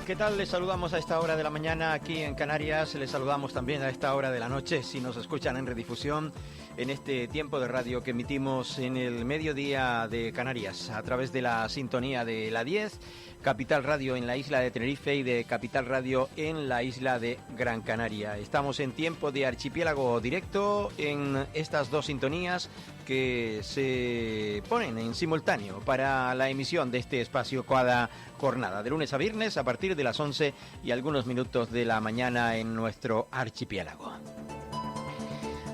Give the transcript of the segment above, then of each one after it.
¿Qué tal? Les saludamos a esta hora de la mañana aquí en Canarias, les saludamos también a esta hora de la noche si nos escuchan en redifusión en este tiempo de radio que emitimos en el mediodía de Canarias a través de la sintonía de la 10, Capital Radio en la isla de Tenerife y de Capital Radio en la isla de Gran Canaria. Estamos en tiempo de archipiélago directo en estas dos sintonías que se ponen en simultáneo para la emisión de este espacio cada jornada, de lunes a viernes a partir de las 11 y algunos minutos de la mañana en nuestro archipiélago.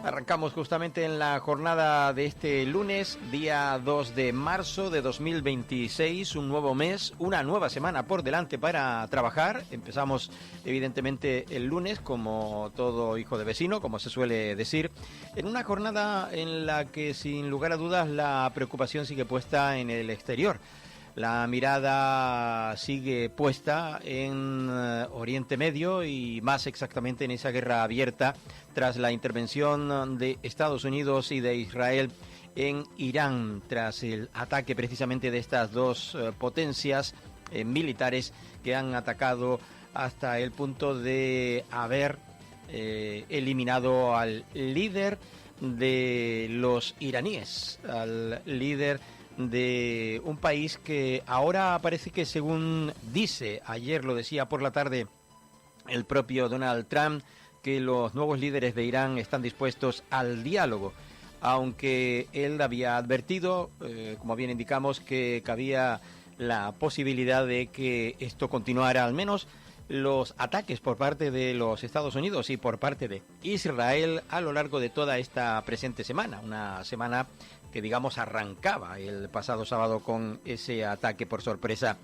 Arrancamos justamente en la jornada de este lunes, día 2 de marzo de 2026, un nuevo mes, una nueva semana por delante para trabajar. Empezamos evidentemente el lunes, como todo hijo de vecino, como se suele decir, en una jornada en la que sin lugar a dudas la preocupación sigue puesta en el exterior. La mirada sigue puesta en Oriente Medio y más exactamente en esa guerra abierta tras la intervención de Estados Unidos y de Israel en Irán, tras el ataque precisamente de estas dos potencias militares que han atacado hasta el punto de haber eliminado al líder de los iraníes, al líder de un país que ahora parece que, según dice, ayer lo decía por la tarde el propio Donald Trump, que los nuevos líderes de Irán están dispuestos al diálogo, aunque él había advertido, como bien indicamos, que cabía la posibilidad de que esto continuara, al menos los ataques por parte de los Estados Unidos y por parte de Israel a lo largo de toda esta presente semana, una semana que digamos arrancaba el pasado sábado con ese ataque por sorpresa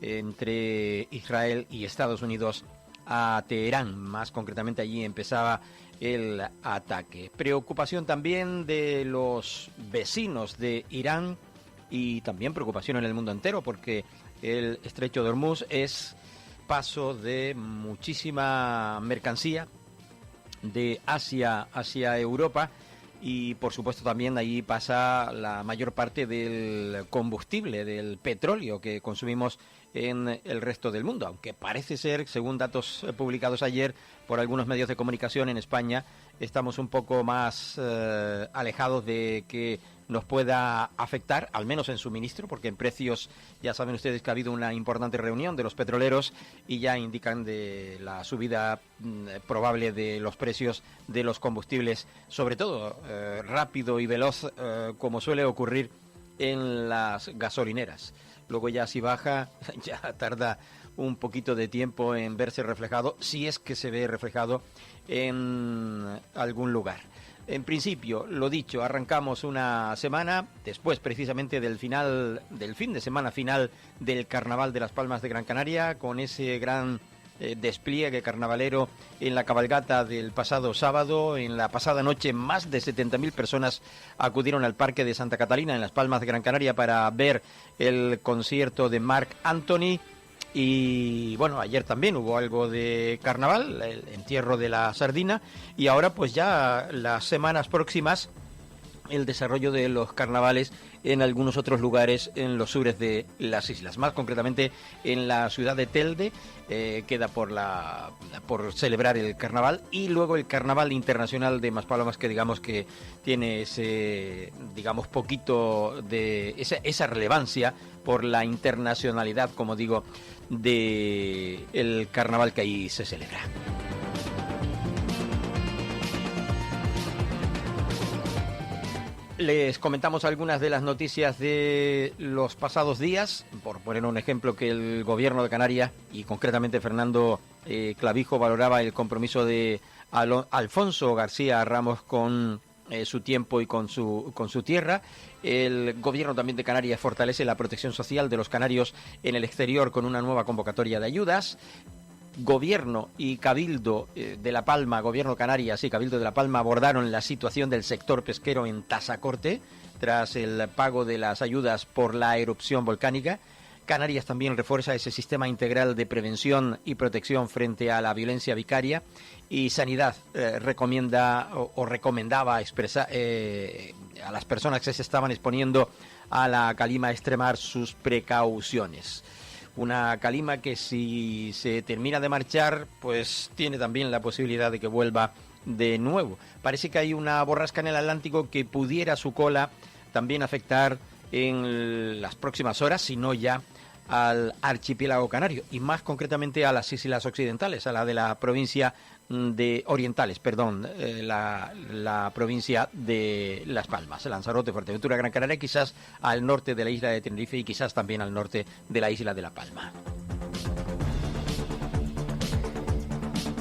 entre Israel y Estados Unidos a Teherán. Más concretamente allí empezaba el ataque. Preocupación también de los vecinos de Irán y también preocupación en el mundo entero porque el estrecho de Hormuz es paso de muchísima mercancía de Asia hacia Europa. Y por supuesto también allí pasa la mayor parte del combustible, del petróleo que consumimos en el resto del mundo, aunque parece ser, según datos publicados ayer por algunos medios de comunicación en España, estamos un poco más alejados de que nos pueda afectar, al menos en suministro, porque en precios ya saben ustedes que ha habido una importante reunión de los petroleros y ya indican de la subida probable de los precios de los combustibles, sobre todo rápido y veloz, como suele ocurrir en las gasolineras. Luego ya si baja, ya tarda un poquito de tiempo en verse reflejado, si es que se ve reflejado en algún lugar. En principio, lo dicho, arrancamos una semana después precisamente del fin de semana final del Carnaval de las Palmas de Gran Canaria, con ese gran despliegue carnavalero en la cabalgata del pasado sábado. En la pasada noche más de 70.000 personas acudieron al Parque de Santa Catalina en las Palmas de Gran Canaria para ver el concierto de Marc Anthony. Y bueno, ayer también hubo algo de carnaval, el entierro de la sardina, y ahora pues ya las semanas próximas el desarrollo de los carnavales en algunos otros lugares en los sures de las islas, más concretamente en la ciudad de Telde, queda por celebrar el carnaval, y luego el Carnaval Internacional de Maspalomas, que digamos que tiene ese, digamos, poquito de esa relevancia por la internacionalidad, como digo, de el carnaval que ahí se celebra. Les comentamos algunas de las noticias de los pasados días, por poner un ejemplo, que el gobierno de Canarias y concretamente Fernando Clavijo valoraba el compromiso de Alfonso García Ramos con su tiempo y con su tierra. El gobierno también de Canarias fortalece la protección social de los canarios en el exterior con una nueva convocatoria de ayudas. Gobierno y Cabildo de La Palma, Gobierno Canarias y Cabildo de La Palma abordaron la situación del sector pesquero en Tasacorte tras el pago de las ayudas por la erupción volcánica. Canarias también refuerza ese sistema integral de prevención y protección frente a la violencia vicaria, y Sanidad recomendaba expresar a las personas que se estaban exponiendo a la calima extremar sus precauciones. Una calima que si se termina de marchar, pues tiene también la posibilidad de que vuelva de nuevo. Parece que hay una borrasca en el Atlántico que pudiera su cola también afectar en las próximas horas, si no ya al archipiélago canario y más concretamente a las islas occidentales, a la de la provincia de orientales, perdón, la provincia de Las Palmas, Lanzarote, Fuerteventura, Gran Canaria, quizás al norte de la isla de Tenerife y quizás también al norte de la isla de La Palma.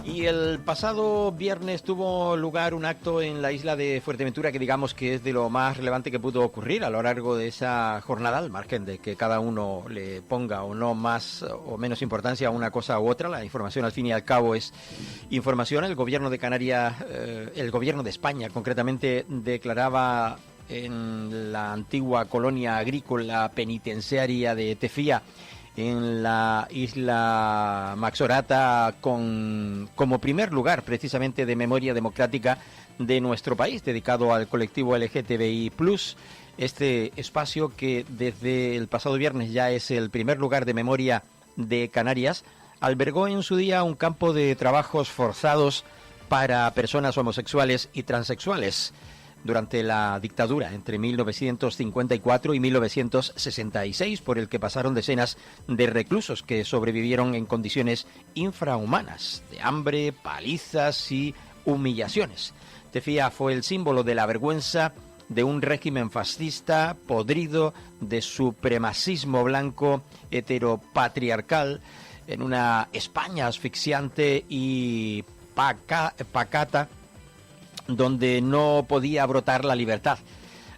Y el pasado viernes tuvo lugar un acto en la isla de Fuerteventura que digamos que es de lo más relevante que pudo ocurrir a lo largo de esa jornada, al margen de que cada uno le ponga o no más o menos importancia a una cosa u otra. La información al fin y al cabo es información. El gobierno de Canarias, el gobierno de España concretamente, declaraba en la antigua colonia agrícola penitenciaria de Tefía, en la isla Maxorata, como primer lugar precisamente de memoria democrática de nuestro país, dedicado al colectivo LGTBI+, este espacio que desde el pasado viernes ya es el primer lugar de memoria de Canarias, albergó en su día un campo de trabajos forzados para personas homosexuales y transexuales durante la dictadura entre 1954 y 1966, por el que pasaron decenas de reclusos que sobrevivieron en condiciones infrahumanas, de hambre, palizas y humillaciones. Tefía fue el símbolo de la vergüenza de un régimen fascista podrido, de supremacismo blanco heteropatriarcal, en una España asfixiante y pacata, donde no podía brotar la libertad.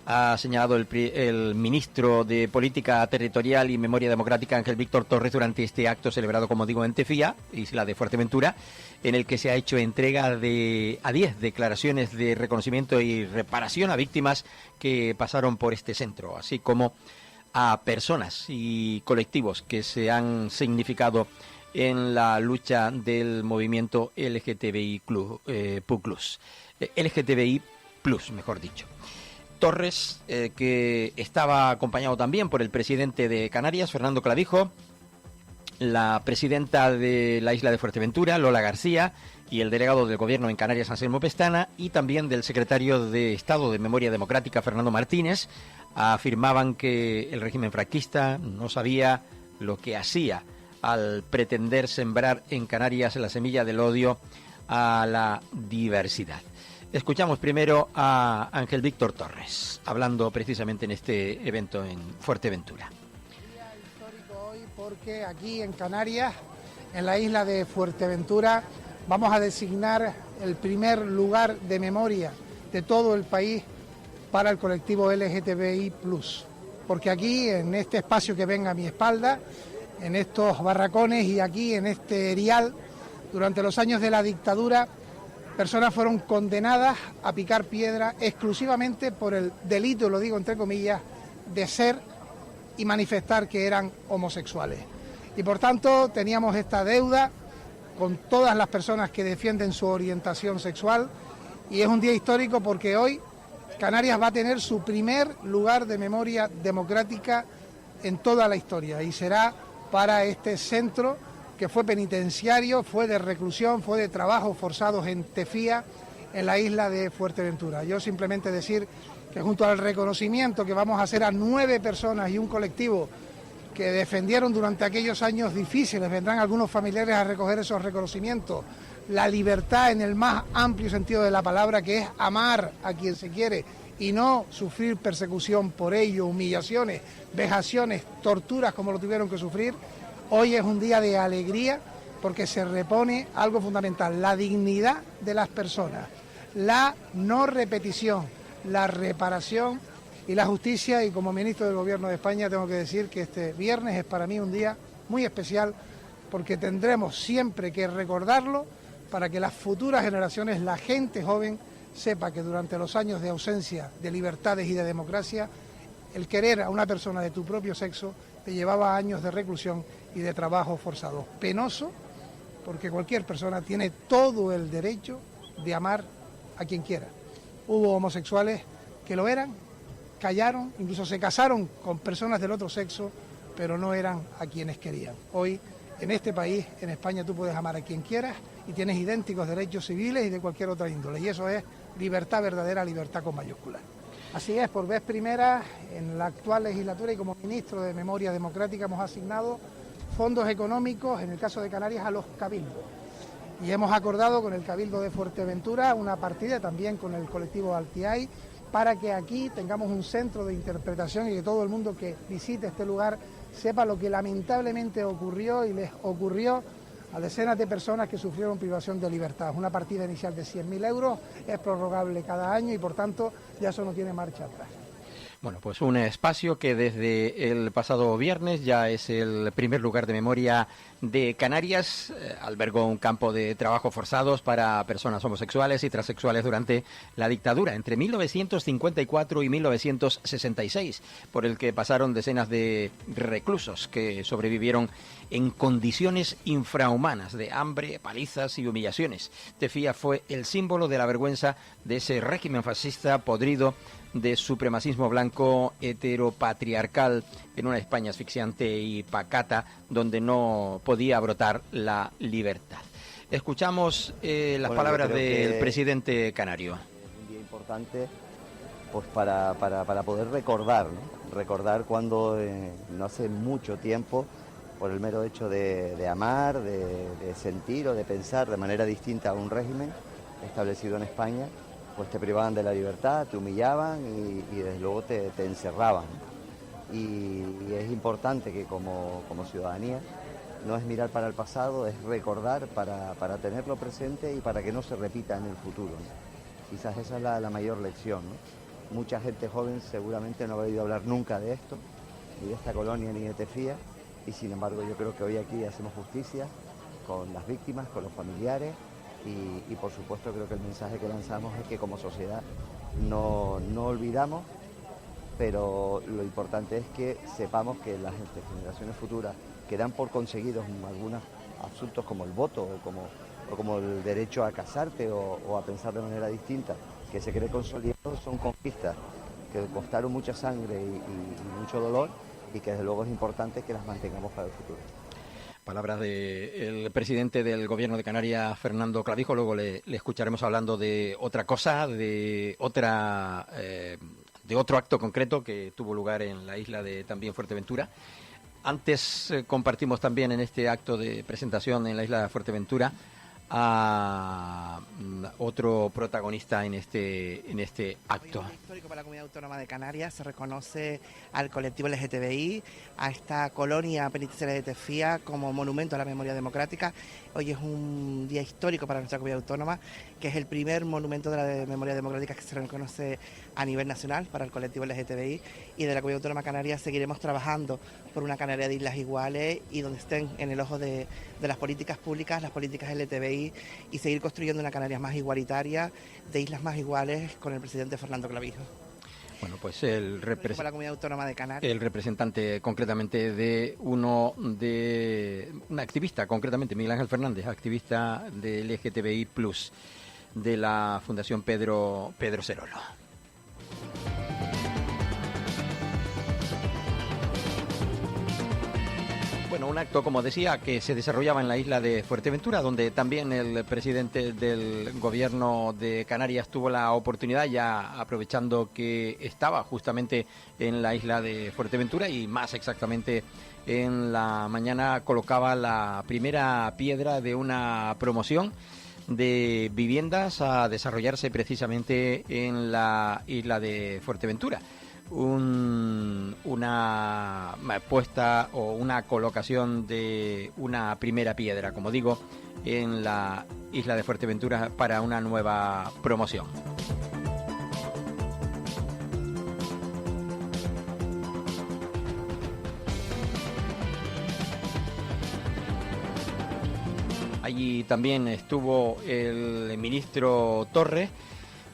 Ha señalado el ministro de Política Territorial y Memoria Democrática, Ángel Víctor Torres, durante este acto celebrado, como digo, en Tefía, isla de Fuerteventura, en el que se ha hecho entrega a 10 declaraciones de reconocimiento y reparación a víctimas que pasaron por este centro, así como a personas y colectivos que se han significado en la lucha del movimiento LGTBI+. LGTBI+, mejor dicho. Torres, que estaba acompañado también por el presidente de Canarias, Fernando Clavijo, la presidenta de la isla de Fuerteventura, Lola García, y el delegado del gobierno en Canarias, Anselmo Pestana, y también del secretario de Estado de Memoria Democrática, Fernando Martínez, afirmaban que el régimen franquista no sabía lo que hacía al pretender sembrar en Canarias la semilla del odio a la diversidad. Escuchamos primero a Ángel Víctor Torres, hablando precisamente en este evento en Fuerteventura. Día histórico hoy porque aquí en Canarias, en la isla de Fuerteventura, vamos a designar el primer lugar de memoria de todo el país para el colectivo LGTBI+. Porque aquí, en este espacio que ven a mi espalda, en estos barracones y aquí en este erial, durante los años de la dictadura, personas fueron condenadas a picar piedra exclusivamente por el delito, lo digo entre comillas, de ser y manifestar que eran homosexuales. Y por tanto teníamos esta deuda con todas las personas que defienden su orientación sexual, y es un día histórico porque hoy Canarias va a tener su primer lugar de memoria democrática en toda la historia, y será para este centro que fue penitenciario, fue de reclusión, fue de trabajos forzados en Tefía, en la isla de Fuerteventura. Yo simplemente decir que junto al reconocimiento que vamos a hacer a 9 personas y un colectivo que defendieron durante aquellos años difíciles, vendrán algunos familiares a recoger esos reconocimientos, la libertad en el más amplio sentido de la palabra, que es amar a quien se quiere y no sufrir persecución por ello, humillaciones, vejaciones, torturas como lo tuvieron que sufrir. Hoy es un día de alegría porque se repone algo fundamental, la dignidad de las personas, la no repetición, la reparación y la justicia. Y como ministro del Gobierno de España tengo que decir que este viernes es para mí un día muy especial porque tendremos siempre que recordarlo para que las futuras generaciones, la gente joven, sepa que durante los años de ausencia de libertades y de democracia, el querer a una persona de tu propio sexo te llevaba años de reclusión y de trabajo forzado. Penoso, porque cualquier persona tiene todo el derecho de amar a quien quiera. Hubo homosexuales que lo eran, callaron, incluso se casaron con personas del otro sexo, pero no eran a quienes querían. Hoy, en este país, en España, tú puedes amar a quien quieras y tienes idénticos derechos civiles y de cualquier otra índole. Y eso es libertad verdadera, libertad con mayúsculas. Así es, por vez primera, en la actual legislatura y como ministro de Memoria Democrática hemos asignado fondos económicos, en el caso de Canarias, a los cabildos. Y hemos acordado con el Cabildo de Fuerteventura una partida también con el colectivo Altiay para que aquí tengamos un centro de interpretación y que todo el mundo que visite este lugar sepa lo que lamentablemente ocurrió y les ocurrió a decenas de personas que sufrieron privación de libertad. Una partida inicial de 100.000 euros, es prorrogable cada año y por tanto ya eso no tiene marcha atrás. Bueno, pues un espacio que desde el pasado viernes ya es el primer lugar de memoria de Canarias. Albergó un campo de trabajo forzados para personas homosexuales y transexuales durante la dictadura, entre 1954 y 1966, por el que pasaron decenas de reclusos que sobrevivieron en condiciones infrahumanas de hambre, palizas y humillaciones. Tefía fue el símbolo de la vergüenza de ese régimen fascista podrido de supremacismo blanco heteropatriarcal en una España asfixiante y pacata donde no podía brotar la libertad. Escuchamos las palabras del presidente canario. Es un día importante pues para poder recordar, ¿no? Recordar cuando no hace mucho tiempo, por el mero hecho de amar, de sentir o de pensar de manera distinta a un régimen establecido en España, pues te privaban de la libertad, te humillaban y desde luego te encerraban. Y es importante que como ciudadanía no es mirar para el pasado, es recordar para tenerlo presente y para que no se repita en el futuro, ¿no? Quizás esa es la mayor lección, ¿no? Mucha gente joven seguramente no ha oído hablar nunca de esto, ni de esta colonia ni de Tefía, y sin embargo yo creo que hoy aquí hacemos justicia con las víctimas, con los familiares. Y por supuesto creo que el mensaje que lanzamos es que como sociedad no olvidamos, pero lo importante es que sepamos que las generaciones futuras que dan por conseguidos algunos asuntos como el voto o como el derecho a casarte o a pensar de manera distinta, que se cree consolidado, son conquistas que costaron mucha sangre y mucho dolor y que desde luego es importante que las mantengamos para el futuro. Palabras del presidente del Gobierno de Canarias, Fernando Clavijo. Luego le escucharemos hablando de otra cosa, de otro acto concreto que tuvo lugar en la isla de también Fuerteventura. Antes compartimos también en este acto de presentación en la isla de Fuerteventura a otro protagonista en este acto. Hoy es histórico para la Comunidad Autónoma de Canarias. Se reconoce al colectivo LGTBI, a esta colonia penitenciaria de Tefía como monumento a la memoria democrática. Hoy es un día histórico para nuestra Comunidad Autónoma, que es el primer monumento de la memoria democrática que se reconoce a nivel nacional para el colectivo LGTBI, y de la Comunidad Autónoma de Canarias seguiremos trabajando por una Canaria de islas iguales y donde estén en el ojo de las políticas públicas, las políticas LGTBI, y seguir construyendo una Canarias más igualitaria, de islas más iguales, con el presidente Fernando Clavijo. Bueno, pues para la Comunidad Autónoma de Canarias. El representante concretamente de una activista, concretamente Miguel Ángel Fernández, activista del LGTBI+, de la Fundación Pedro Cerolo. Bueno, un acto, como decía, que se desarrollaba en la isla de Fuerteventura, donde también el presidente del Gobierno de Canarias tuvo la oportunidad, ya aprovechando que estaba justamente en la isla de Fuerteventura y más exactamente en la mañana colocaba la primera piedra de una promoción de viviendas a desarrollarse precisamente en la isla de Fuerteventura. Una puesta o una colocación de una primera piedra, como digo, en la isla de Fuerteventura para una nueva promoción. Allí también estuvo el ministro Torres,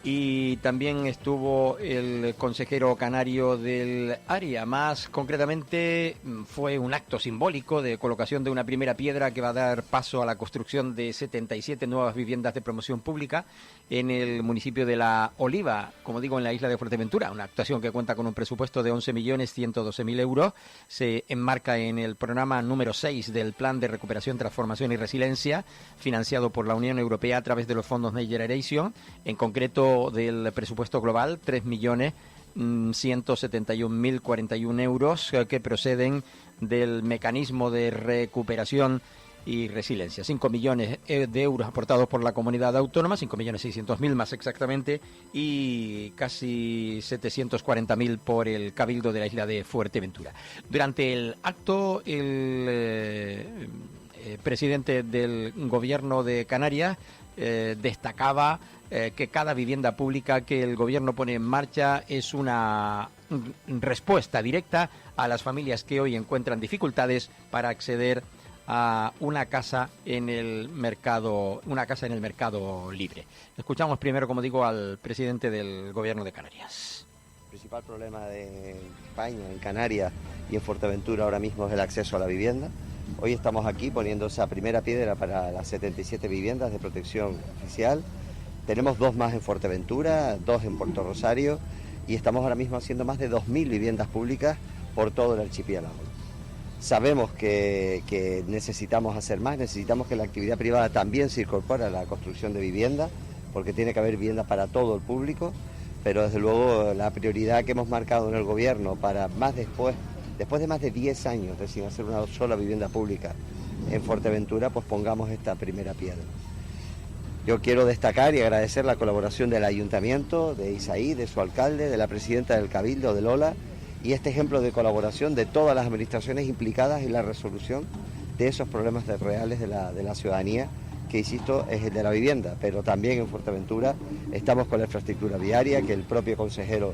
y también estuvo el consejero canario del área. Más concretamente fue un acto simbólico de colocación de una primera piedra que va a dar paso a la construcción de 77 nuevas viviendas de promoción pública en el municipio de La Oliva, como digo, en la isla de Fuerteventura. Una actuación que cuenta con un presupuesto de 11.112.000 euros. Se enmarca en el programa número 6 del Plan de Recuperación, Transformación y Resiliencia, financiado por la Unión Europea a través de los fondos Next Generation. En concreto, del presupuesto global, 3.171.041 euros que proceden del mecanismo de recuperación y resiliencia. 5 millones de euros aportados por la comunidad autónoma, 5.600.000 más exactamente, y casi 740.000 por el Cabildo de la isla de Fuerteventura. Durante el acto, el presidente del Gobierno de Canarias destacaba que cada vivienda pública que el gobierno pone en marcha es una respuesta directa a las familias que hoy encuentran dificultades para acceder a una casa en el mercado libre. Escuchamos primero, como digo, al presidente del Gobierno de Canarias. El principal problema de España, en Canarias y en Fuerteventura ahora mismo es el acceso a la vivienda. Hoy estamos aquí poniendo esa primera piedra para las 77 viviendas de protección oficial. Tenemos 2 más en Fuerteventura, 2 en Puerto Rosario, y estamos ahora mismo haciendo más de 2.000 viviendas públicas por todo el archipiélago. Sabemos que necesitamos hacer más, necesitamos que la actividad privada también se incorpore a la construcción de viviendas, porque tiene que haber viviendas para todo el público, pero desde luego la prioridad que hemos marcado en el gobierno para después de más de 10 años de sin hacer una sola vivienda pública en Fuerteventura, pues pongamos esta primera piedra. Yo quiero destacar y agradecer la colaboración del Ayuntamiento, de Isaí, de su alcalde, de la presidenta del Cabildo, de Lola, y este ejemplo de colaboración de todas las administraciones implicadas en la resolución de esos problemas reales de la ciudadanía, que insisto es el de la vivienda, pero también en Fuerteventura estamos con la infraestructura viaria, que el propio consejero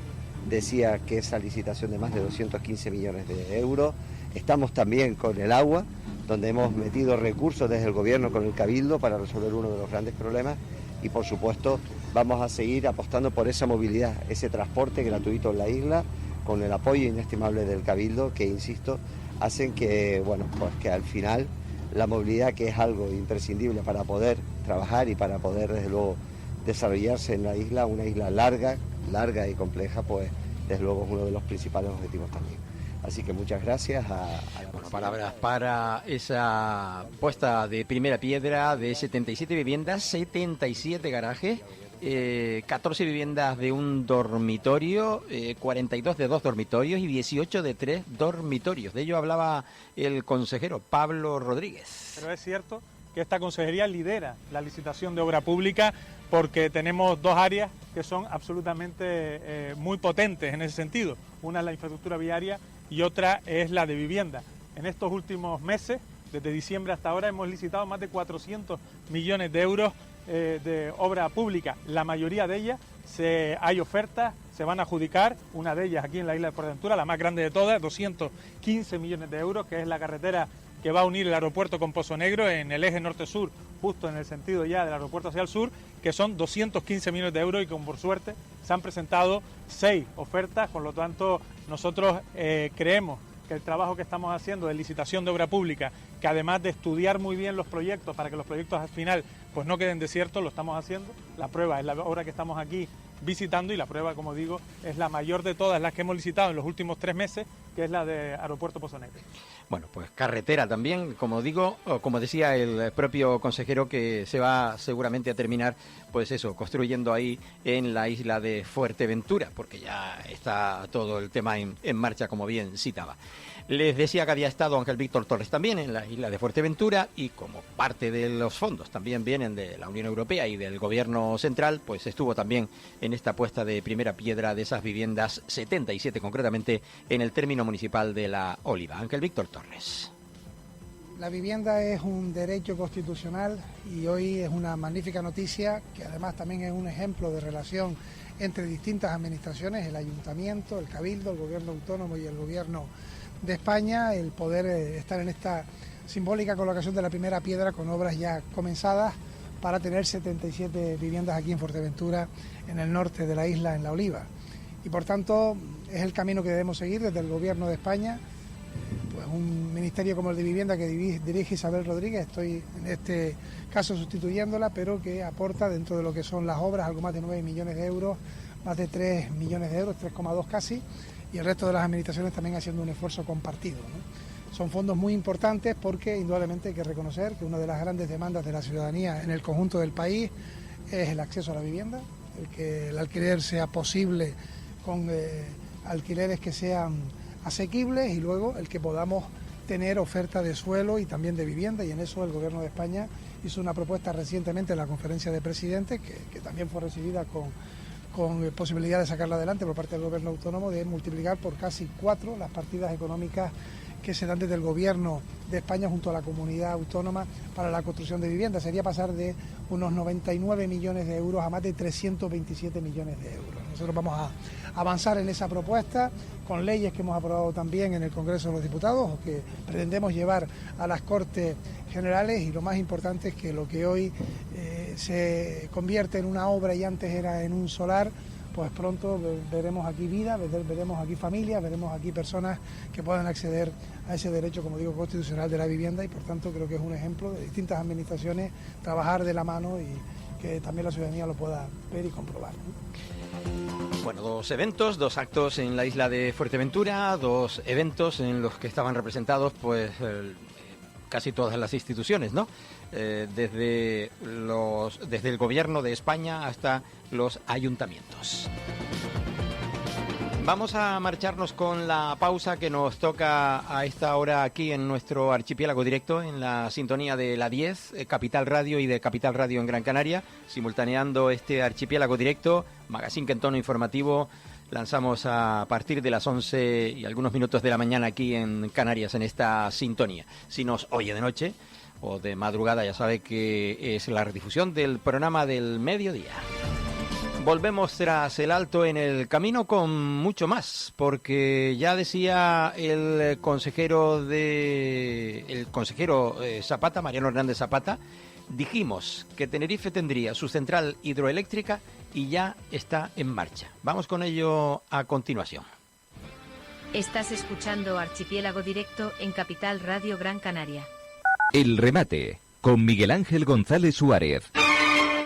decía que esa licitación de más de 215 millones de euros. Estamos también con el agua, donde hemos metido recursos desde el gobierno con el Cabildo para resolver uno de los grandes problemas, y por supuesto vamos a seguir apostando por esa movilidad, ese transporte gratuito en la isla, con el apoyo inestimable del Cabildo, que insisto, hacen que, pues que al final la movilidad, que es algo imprescindible para poder trabajar y para poder desde luego desarrollarse en la isla, una isla larga y compleja, pues desde luego es uno de los principales objetivos también. Así que muchas gracias palabras para esa puesta de primera piedra de 77 viviendas, 77 garajes, 14 viviendas de un dormitorio, 42 de 2 dormitorios y 18 de 3 dormitorios. De ello hablaba el consejero Pablo Rodríguez. Pero es cierto que esta consejería lidera la licitación de obra pública, porque tenemos 2 áreas que son absolutamente muy potentes en ese sentido. Una es la infraestructura viaria y otra es la de vivienda. En estos últimos meses, desde diciembre hasta ahora, hemos licitado más de 400 millones de euros de obra pública. La mayoría de ellas hay ofertas, se van a adjudicar. Una de ellas aquí en la isla de Fuerteventura, la más grande de todas, 215 millones de euros, que es la carretera que va a unir el aeropuerto con Pozo Negro en el eje norte-sur, justo en el sentido ya del aeropuerto hacia el sur, que son 215 millones de euros, y como por suerte se han presentado 6 ofertas. Por lo tanto, nosotros creemos que el trabajo que estamos haciendo de licitación de obra pública, que además de estudiar muy bien los proyectos para que los proyectos al final pues no queden desiertos, lo estamos haciendo. La prueba es la obra que estamos aquí visitando, y la prueba, como digo, es la mayor de todas las que hemos licitado en los últimos 3 meses, que es la de Aeropuerto Pozo Negro. Bueno, pues carretera también, como digo, como decía el propio consejero, que se va seguramente a terminar, pues eso, construyendo ahí en la isla de Fuerteventura, porque ya está todo el tema en marcha, como bien citaba. Les decía que había estado Ángel Víctor Torres también en la isla de Fuerteventura, y como parte de los fondos también vienen de la Unión Europea y del Gobierno Central, pues estuvo también en esta puesta de primera piedra de esas viviendas, 77 concretamente, en el término municipal de La Oliva. Ángel Víctor Torres. La vivienda es un derecho constitucional, y hoy es una magnífica noticia, que además también es un ejemplo de relación entre distintas administraciones, el Ayuntamiento, el Cabildo, el Gobierno Autónomo y el Gobierno de España, el poder estar en esta simbólica colocación de la primera piedra con obras ya comenzadas para tener 77 viviendas aquí en Fuerteventura, en el norte de la isla, en La Oliva. Y por tanto es el camino que debemos seguir desde el Gobierno de España. Pues un ministerio como el de Vivienda que dirige Isabel Rodríguez, estoy en este caso sustituyéndola, pero que aporta dentro de lo que son las obras algo más de 9 millones de euros, más de 3 millones de euros, 3,2 casi, y el resto de las administraciones también haciendo un esfuerzo compartido, ¿no? Son fondos muy importantes porque indudablemente hay que reconocer que una de las grandes demandas de la ciudadanía en el conjunto del país es el acceso a la vivienda, el que el alquiler sea posible con alquileres que sean asequibles y luego el que podamos tener oferta de suelo y también de vivienda, y en eso el Gobierno de España hizo una propuesta recientemente en la conferencia de presidentes que también fue recibida con posibilidad de sacarla adelante por parte del Gobierno autónomo, de multiplicar por casi 4 las partidas económicas que se dan desde el Gobierno de España junto a la comunidad autónoma para la construcción de viviendas. Sería pasar de unos 99 millones de euros a más de 327 millones de euros. Nosotros vamos a avanzar en esa propuesta con leyes que hemos aprobado también en el Congreso de los Diputados o que pretendemos llevar a las Cortes Generales, y lo más importante es que lo que hoy se convierte en una obra y antes era en un solar, pues pronto veremos aquí vida, veremos aquí familias, veremos aquí personas que puedan acceder a ese derecho, como digo, constitucional de la vivienda, y por tanto creo que es un ejemplo de distintas administraciones trabajar de la mano y que también la ciudadanía lo pueda ver y comprobar, ¿no? Bueno, 2 eventos, 2 actos en la isla de Fuerteventura, 2 eventos en los que estaban representados pues casi todas las instituciones, ¿no? Desde el Gobierno de España hasta los ayuntamientos. Vamos a marcharnos con la pausa que nos toca a esta hora aquí en nuestro archipiélago directo, en la sintonía de la 10, Capital Radio y de Capital Radio en Gran Canaria, simultaneando este archipiélago directo, magazine en tono informativo. Lanzamos a partir de las 11 y algunos minutos de la mañana aquí en Canarias en esta sintonía. Si nos oye de noche o de madrugada, ya sabe que es la redifusión del programa del mediodía. Volvemos tras el alto en el camino con mucho más, porque ya decía el consejero Zapata, Mariano Hernández Zapata, dijimos que Tenerife tendría su central hidroeléctrica y ya está en marcha. Vamos con ello a continuación. Estás escuchando Archipiélago Directo en Capital Radio Gran Canaria. El remate, con Miguel Ángel González Suárez.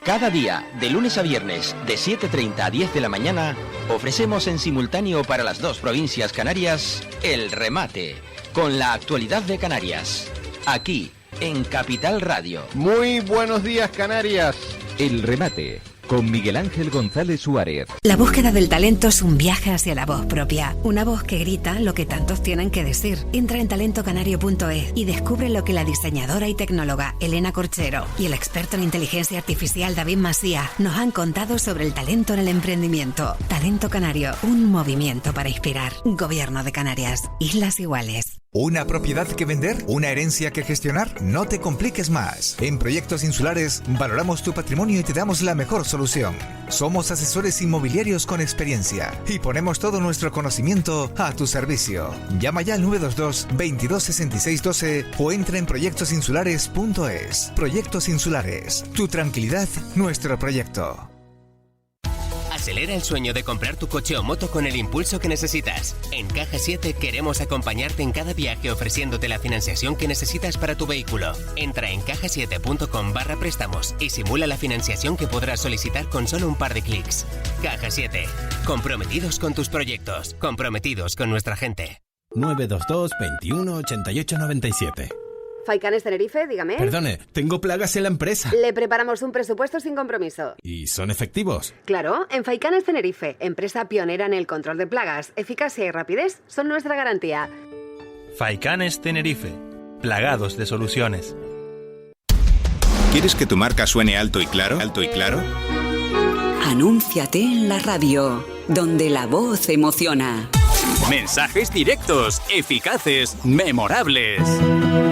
Cada día, de lunes a viernes, de 7:30 a 10 de la mañana, ofrecemos en simultáneo para las 2 provincias canarias, El Remate, con la actualidad de Canarias. Aquí, en Capital Radio. Muy buenos días, Canarias. El Remate, con Miguel Ángel González Suárez. La búsqueda del talento es un viaje hacia la voz propia. Una voz que grita lo que tantos tienen que decir. Entra en talentocanario.es y descubre lo que la diseñadora y tecnóloga Elena Corchero y el experto en inteligencia artificial David Masía nos han contado sobre el talento en el emprendimiento. Talento Canario, un movimiento para inspirar. Gobierno de Canarias. Islas Iguales. ¿Una propiedad que vender? ¿Una herencia que gestionar? No te compliques más. En Proyectos Insulares valoramos tu patrimonio y te damos la mejor solución. Somos asesores inmobiliarios con experiencia y ponemos todo nuestro conocimiento a tu servicio. Llama ya al 922 22 66 12 o entra en proyectosinsulares.es. Proyectos Insulares. Tu tranquilidad, nuestro proyecto. Acelera el sueño de comprar tu coche o moto con el impulso que necesitas. En Caja 7 queremos acompañarte en cada viaje ofreciéndote la financiación que necesitas para tu vehículo. Entra en cajasiete.com/préstamos y simula la financiación que podrás solicitar con solo un par de clics. Caja 7. Comprometidos con tus proyectos. Comprometidos con nuestra gente. 922 21 88 97. Faicanes Tenerife, dígame. Perdone, tengo plagas en la empresa. Le preparamos un presupuesto sin compromiso. ¿Y son efectivos? Claro, en Faicanes Tenerife, empresa pionera en el control de plagas, eficacia y rapidez son nuestra garantía. Faicanes Tenerife, plagados de soluciones. ¿Quieres que tu marca suene alto y claro? ¿Alto y claro? Anúnciate en la radio, donde la voz emociona. Mensajes directos, eficaces, memorables.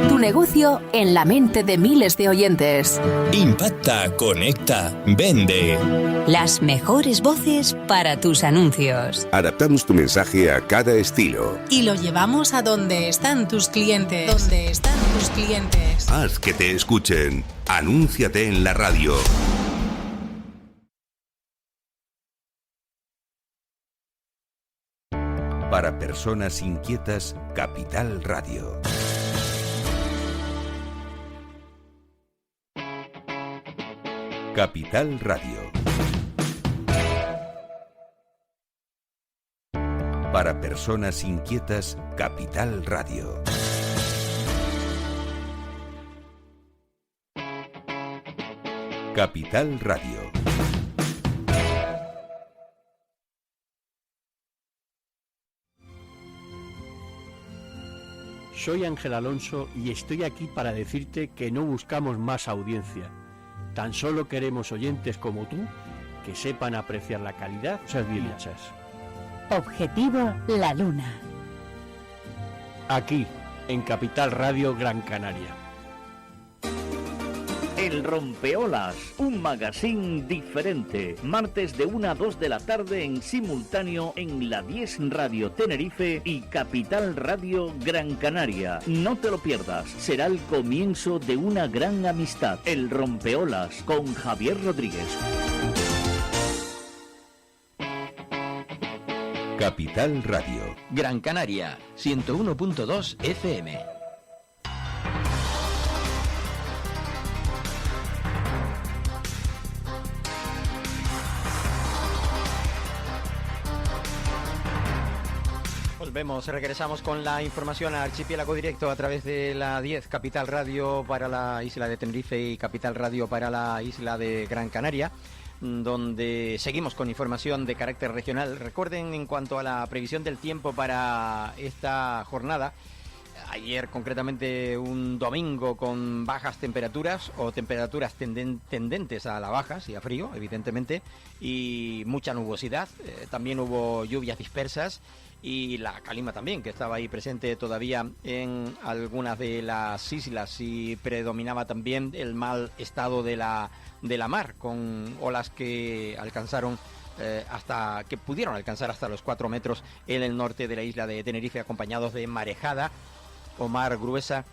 Tu negocio en la mente de miles de oyentes. Impacta, conecta, vende. Las mejores voces para tus anuncios. Adaptamos tu mensaje a cada estilo. Y lo llevamos a donde están tus clientes. Haz que te escuchen. Anúnciate en la radio. Para personas inquietas, Capital Radio. Capital Radio. Para personas inquietas, Capital Radio. Capital Radio. Soy Ángel Alonso y estoy aquí para decirte que no buscamos más audiencia. Tan solo queremos oyentes como tú que sepan apreciar la calidad de cosas bien hechas. Objetivo La Luna. Aquí, en Capital Radio Gran Canaria. El Rompeolas, un magazine diferente. Martes de 1 a 2 de la tarde en simultáneo en la 10 Radio Tenerife y Capital Radio Gran Canaria. No te lo pierdas, será el comienzo de una gran amistad. El Rompeolas con Javier Rodríguez. Capital Radio. Gran Canaria, 101.2 FM. Regresamos con la información a Archipiélago Directo a través de la 10, Capital Radio para la isla de Tenerife y Capital Radio para la isla de Gran Canaria, donde seguimos con información de carácter regional. Recuerden, en cuanto a la previsión del tiempo para esta jornada, ayer concretamente un domingo con bajas temperaturas o temperaturas tendentes a la baja, sí, a frío, evidentemente, y mucha nubosidad. También hubo lluvias dispersas y la calima también, que estaba ahí presente todavía en algunas de las islas, y predominaba también el mal estado de la mar, con olas que alcanzaron pudieron alcanzar hasta los 4 metros en el norte de la isla de Tenerife, acompañados de marejada o mar gruesa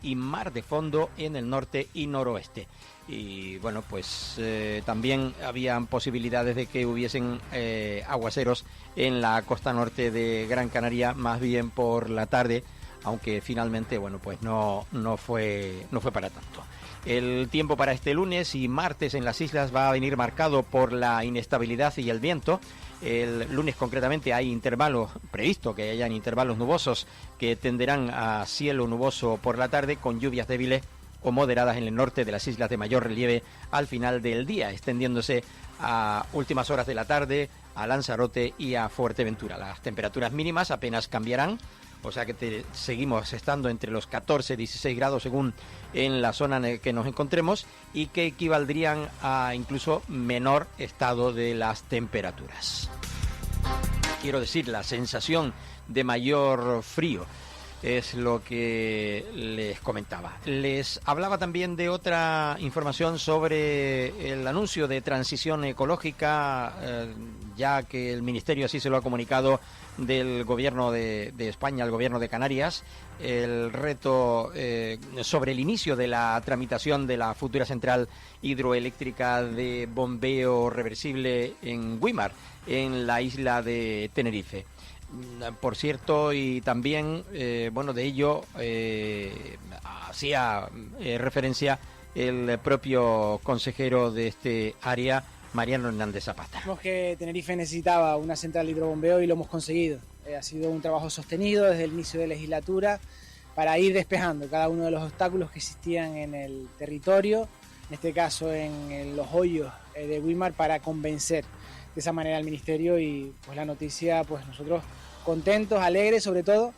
y mar de fondo en el norte y noroeste. Y bueno, pues también habían posibilidades de que hubiesen aguaceros en la costa norte de Gran Canaria, más bien por la tarde, aunque finalmente, bueno, pues no fue para tanto. El tiempo para este lunes y martes en las islas va a venir marcado por la inestabilidad y el viento. El lunes concretamente hay intervalos, previsto que hayan intervalos nubosos que tenderán a cielo nuboso por la tarde, con lluvias débiles o moderadas en el norte de las islas de mayor relieve al final del día, extendiéndose a últimas horas de la tarde a Lanzarote y a Fuerteventura. Las temperaturas mínimas apenas cambiarán, o sea que seguimos estando entre los 14 y 16 grados según en la zona en la que nos encontremos, y que equivaldrían a incluso menor estado de las temperaturas. Quiero decir, la sensación de mayor frío es lo que les comentaba. Les hablaba también de otra información sobre el anuncio de transición ecológica, ya que el Ministerio así se lo ha comunicado, del Gobierno de España, al Gobierno de Canarias, el reto sobre el inicio de la tramitación de la futura central hidroeléctrica de bombeo reversible en Güímar, en la isla de Tenerife. Por cierto, y también, de ello hacía referencia el propio consejero de este área, Mariano Hernández Zapata. Vimos que Tenerife necesitaba una central de hidrobombeo y lo hemos conseguido. Ha sido un trabajo sostenido desde el inicio de legislatura para ir despejando cada uno de los obstáculos que existían en el territorio, en este caso en los hoyos de Güímar, para convencer de esa manera al Ministerio. Y pues la noticia, pues nosotros contentos, alegres sobre todo,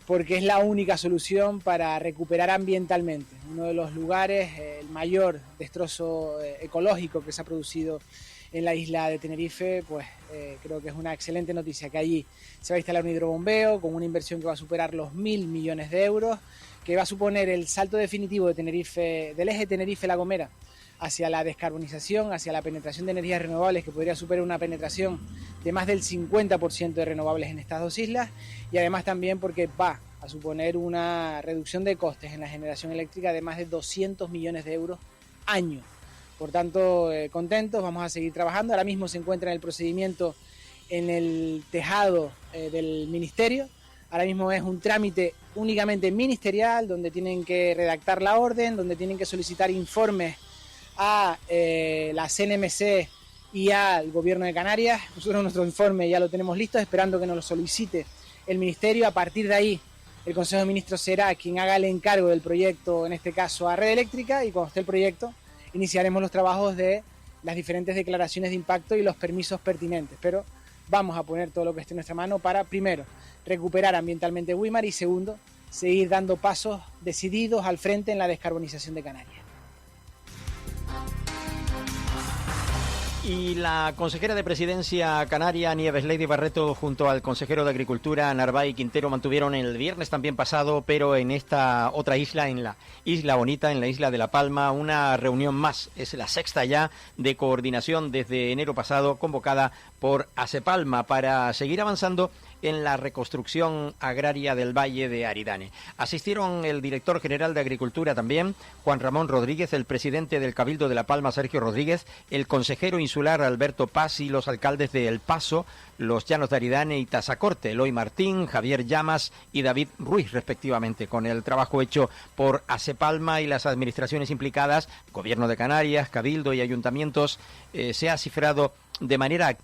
porque es la única solución para recuperar ambientalmente uno de los lugares, el mayor destrozo ecológico que se ha producido en la isla de Tenerife. Pues creo que es una excelente noticia que allí se va a instalar un hidrobombeo con una inversión que va a superar los 1.000 millones de euros, que va a suponer el salto definitivo de Tenerife, del eje Tenerife-La Gomera, hacia la descarbonización, hacia la penetración de energías renovables, que podría superar una penetración de más del 50% de renovables en estas dos islas, y además también porque va a suponer una reducción de costes en la generación eléctrica de más de 200 millones de euros año. Por tanto, contentos, vamos a seguir trabajando. Ahora mismo se encuentra en el procedimiento en el tejado del Ministerio. Ahora mismo es un trámite únicamente ministerial, donde tienen que redactar la orden, donde tienen que solicitar informes a la CNMC y al Gobierno de Canarias. Nosotros nuestro informe ya lo tenemos listo, esperando que nos lo solicite el Ministerio. A partir de ahí, el Consejo de Ministros será quien haga el encargo del proyecto, en este caso a Red Eléctrica, y cuando esté el proyecto iniciaremos los trabajos de las diferentes declaraciones de impacto y los permisos pertinentes. Pero vamos a poner todo lo que esté en nuestra mano para, primero, recuperar ambientalmente Güímar y, segundo, seguir dando pasos decididos al frente en la descarbonización de Canarias. Y la consejera de Presidencia Canaria, Nieves Lady Barreto, junto al consejero de Agricultura, Narváez Quintero, mantuvieron el viernes también pasado, pero en esta otra isla, en la Isla Bonita, en la isla de La Palma, una reunión más. Es la sexta ya de coordinación desde enero pasado, convocada por ASEPALMA para seguir avanzando en la reconstrucción agraria del Valle de Aridane. Asistieron el director general de Agricultura también, Juan Ramón Rodríguez, el presidente del Cabildo de La Palma, Sergio Rodríguez, el consejero insular Alberto Paz y los alcaldes de El Paso, Los Llanos de Aridane y Tazacorte, Eloy Martín, Javier Llamas y David Ruiz, respectivamente. Con el trabajo hecho por ASEPALMA y las administraciones implicadas, Gobierno de Canarias, Cabildo y ayuntamientos, se ha cifrado de manera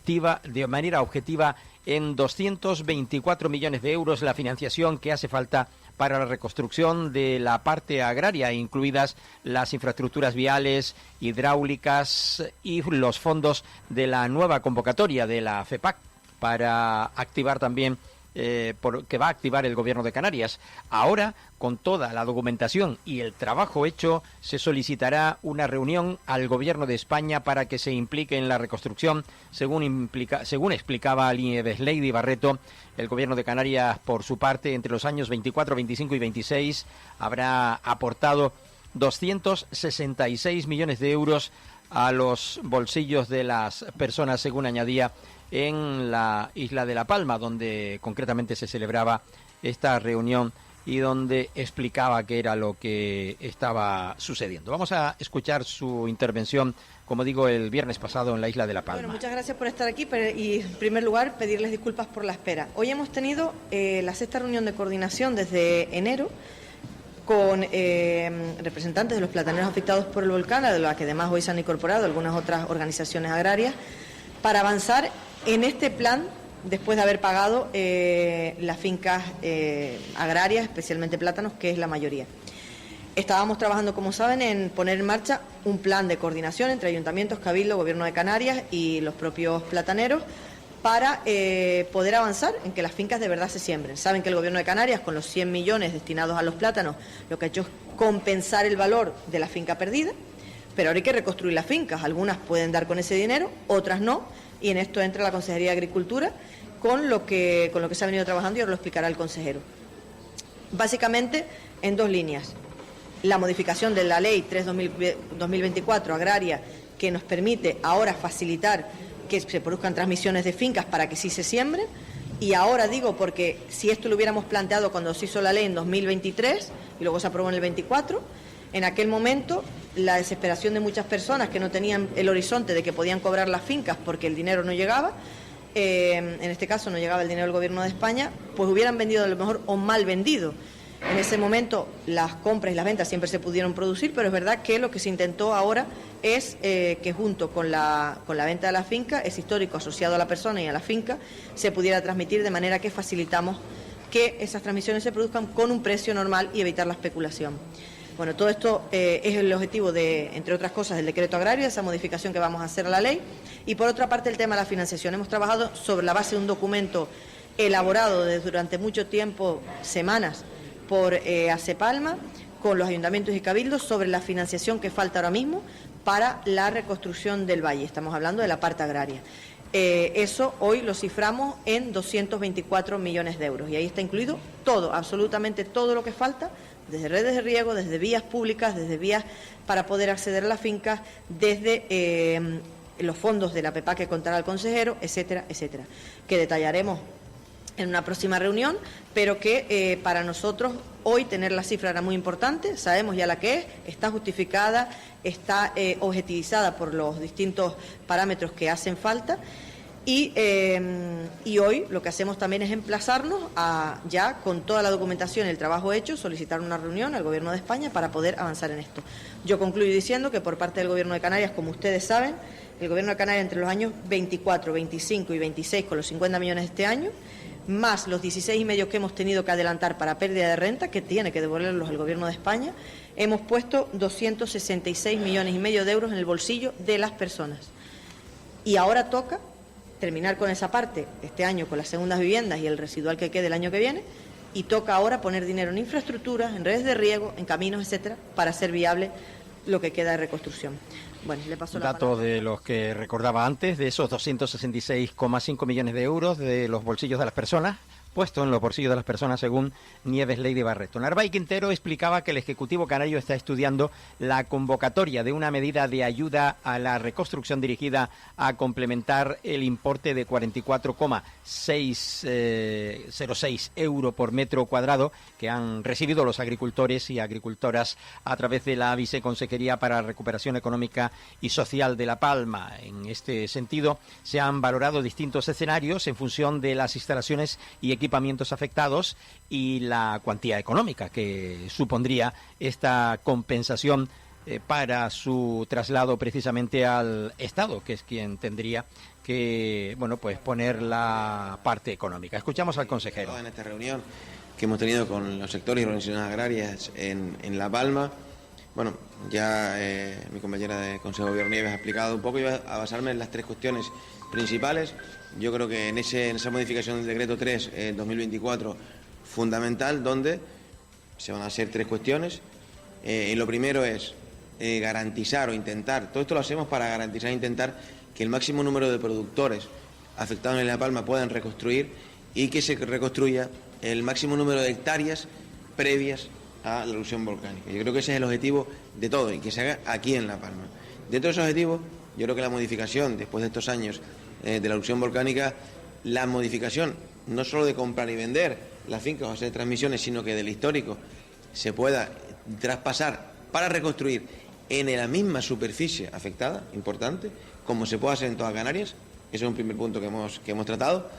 objetiva, en 224 millones de euros la financiación que hace falta para la reconstrucción de la parte agraria, incluidas las infraestructuras viales, hidráulicas y los fondos de la nueva convocatoria de la FEPAC para activar también que va a activar el Gobierno de Canarias. Ahora, con toda la documentación y el trabajo hecho, se solicitará una reunión al Gobierno de España para que se implique en la reconstrucción. Según explicaba Nieves Lady Barreto, el Gobierno de Canarias, por su parte, entre los años 24, 25 y 26, habrá aportado 266 millones de euros a los bolsillos de las personas, según añadía, en la isla de La Palma, donde concretamente se celebraba esta reunión y donde explicaba qué era lo que estaba sucediendo. Vamos a escuchar su intervención, como digo, el viernes pasado en la isla de La Palma. Bueno, muchas gracias por estar aquí y, en primer lugar, pedirles disculpas por la espera. Hoy hemos tenido la sexta reunión de coordinación desde enero con representantes de los plataneros afectados por el volcán, a la que además hoy se han incorporado algunas otras organizaciones agrarias, para avanzar en este plan, después de haber pagado las fincas agrarias, especialmente plátanos, que es la mayoría. Estábamos trabajando, como saben, en poner en marcha un plan de coordinación entre ayuntamientos, Cabildo, Gobierno de Canarias y los propios plataneros para poder avanzar en que las fincas de verdad se siembren. Saben que el Gobierno de Canarias, con los 100 millones destinados a los plátanos, lo que ha hecho es compensar el valor de la finca perdida, pero ahora hay que reconstruir las fincas. Algunas pueden dar con ese dinero, otras no, y en esto entra la Consejería de Agricultura con lo que se ha venido trabajando, y ahora lo explicará el consejero. Básicamente en dos líneas: la modificación de la Ley 3/2024 agraria, que nos permite ahora facilitar que se produzcan transmisiones de fincas para que sí se siembren, y ahora digo porque si esto lo hubiéramos planteado cuando se hizo la ley en 2023 y luego se aprobó en el 24, en aquel momento la desesperación de muchas personas que no tenían el horizonte de que podían cobrar las fincas porque el dinero no llegaba, en este caso no llegaba el dinero del Gobierno de España, pues hubieran vendido a lo mejor o mal vendido. En ese momento las compras y las ventas siempre se pudieron producir, pero es verdad que lo que se intentó ahora es que junto con la venta de la finca, ese histórico asociado a la persona y a la finca, se pudiera transmitir, de manera que facilitamos que esas transmisiones se produzcan con un precio normal y evitar la especulación. Bueno, todo esto es el objetivo de, entre otras cosas, del decreto agrario, esa modificación que vamos a hacer a la ley. Y por otra parte, el tema de la financiación. Hemos trabajado sobre la base de un documento elaborado durante mucho tiempo, semanas, por ACEPALMA, con los ayuntamientos y cabildos, sobre la financiación que falta ahora mismo para la reconstrucción del valle. Estamos hablando de la parte agraria. Eso hoy lo ciframos en 224 millones de euros y ahí está incluido todo, absolutamente todo lo que falta, desde redes de riego, desde vías públicas, desde vías para poder acceder a las fincas, desde los fondos de la PEPA que contará el consejero, etcétera, etcétera, que detallaremos en una próxima reunión, pero que para nosotros hoy tener la cifra era muy importante, sabemos ya la que es, está justificada, está objetivizada por los distintos parámetros que hacen falta y hoy lo que hacemos también es emplazarnos a ya con toda la documentación y el trabajo hecho, solicitar una reunión al Gobierno de España para poder avanzar en esto. Yo concluyo diciendo que por parte del Gobierno de Canarias, como ustedes saben, el Gobierno de Canarias entre los años 24, 25 y 26 con los 50 millones de este año, más los 16,5 que hemos tenido que adelantar para pérdida de renta, que tiene que devolverlos el Gobierno de España, hemos puesto 266,5 millones de euros en el bolsillo de las personas. Y ahora toca terminar con esa parte este año con las segundas viviendas y el residual que quede el año que viene, y toca ahora poner dinero en infraestructuras, en redes de riego, en caminos, etcétera, para hacer viable lo que queda de reconstrucción. Bueno, le paso la palabra. Datos de los que recordaba antes, de esos 266,5 millones de euros de los bolsillos de las personas, puesto en los bolsillos de las personas según Nieves Leydi Barreto. Narváez Quintero explicaba que el Ejecutivo Canario está estudiando la convocatoria de una medida de ayuda a la reconstrucción dirigida a complementar el importe de 44,606 euros por metro cuadrado que han recibido los agricultores y agricultoras a través de la Viceconsejería para la Recuperación Económica y Social de La Palma. En este sentido, se han valorado distintos escenarios en función de las instalaciones y equipamientos afectados y la cuantía económica que supondría esta compensación para su traslado precisamente al Estado, que es quien tendría que poner la parte económica. Escuchamos al consejero. En esta reunión que hemos tenido con los sectores y organizaciones agrarias en La Palma, ya mi compañera de Consejo de Gobierno Nieves ha explicado un poco y voy a basarme en las tres cuestiones principales. Yo creo que en esa modificación del decreto 3 2024 fundamental, donde se van a hacer tres cuestiones. Lo primero es garantizar o intentar, todo esto lo hacemos para garantizar e intentar que el máximo número de productores afectados en La Palma puedan reconstruir y que se reconstruya el máximo número de hectáreas previas a la erupción volcánica. Yo creo que ese es el objetivo de todo y que se haga aquí en La Palma. Dentro de esos objetivos, yo creo que la modificación después de estos años de la erupción volcánica, la modificación no solo de comprar y vender las fincas o hacer transmisiones, sino que del histórico se pueda traspasar para reconstruir en la misma superficie afectada, importante, como se puede hacer en todas Canarias. Ese es un primer punto que hemos tratado.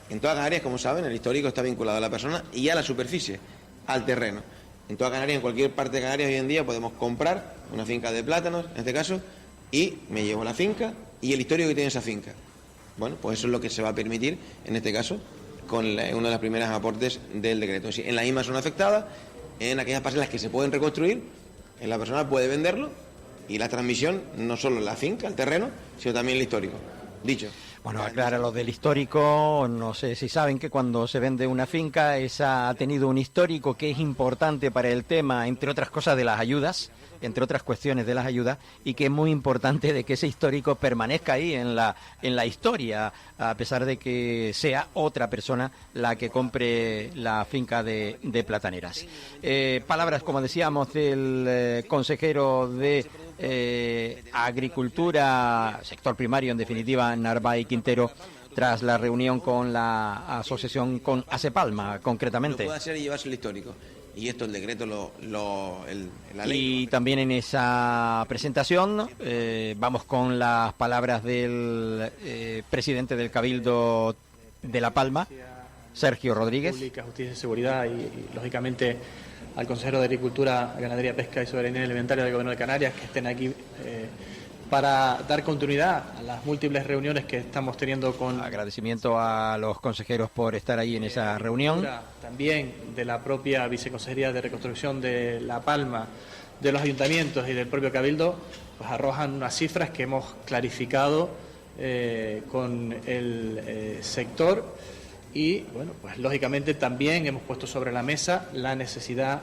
En todas Canarias, como saben, el histórico está vinculado a la persona y a la superficie, al terreno. En toda Canarias, en cualquier parte de Canarias hoy en día podemos comprar una finca de plátanos, en este caso, y me llevo la finca y el histórico que tiene esa finca. Bueno, pues eso es lo que se va a permitir, en este caso, con una de las primeras aportes del decreto. Es decir, en la misma zona afectada, en aquellas parcelas que se pueden reconstruir, la persona puede venderlo y la transmisión, no solo la finca, el terreno, sino también el histórico. Dicho. Bueno, aclara lo del histórico. No sé si saben que cuando se vende una finca, esa ha tenido un histórico que es importante para el tema, entre otras cosas, de las ayudas, entre otras cuestiones de las ayudas, y que es muy importante de que ese histórico permanezca ahí en la historia, a pesar de que sea otra persona la que compre la finca de Plataneras. Palabras, como decíamos, del consejero de Agricultura, sector primario, en definitiva, Narváez Quintero, tras la reunión con la asociación, con ACEPALMA, concretamente. Lo puede hacer y llevarse el histórico. Y esto, el decreto, la ley. Y también en esa presentación vamos con las palabras del presidente del Cabildo de La Palma, Sergio Rodríguez. Pública, Justicia y Seguridad y lógicamente al consejero de Agricultura, Ganadería, Pesca y Soberanía Alimentaria del Gobierno de Canarias, que estén aquí para dar continuidad a las múltiples reuniones que estamos teniendo con... Agradecimiento a los consejeros por estar ahí en esa reunión. También de la propia Viceconsejería de Reconstrucción de La Palma, de los ayuntamientos y del propio Cabildo, pues arrojan unas cifras que hemos clarificado con el sector y, bueno, pues lógicamente también hemos puesto sobre la mesa la necesidad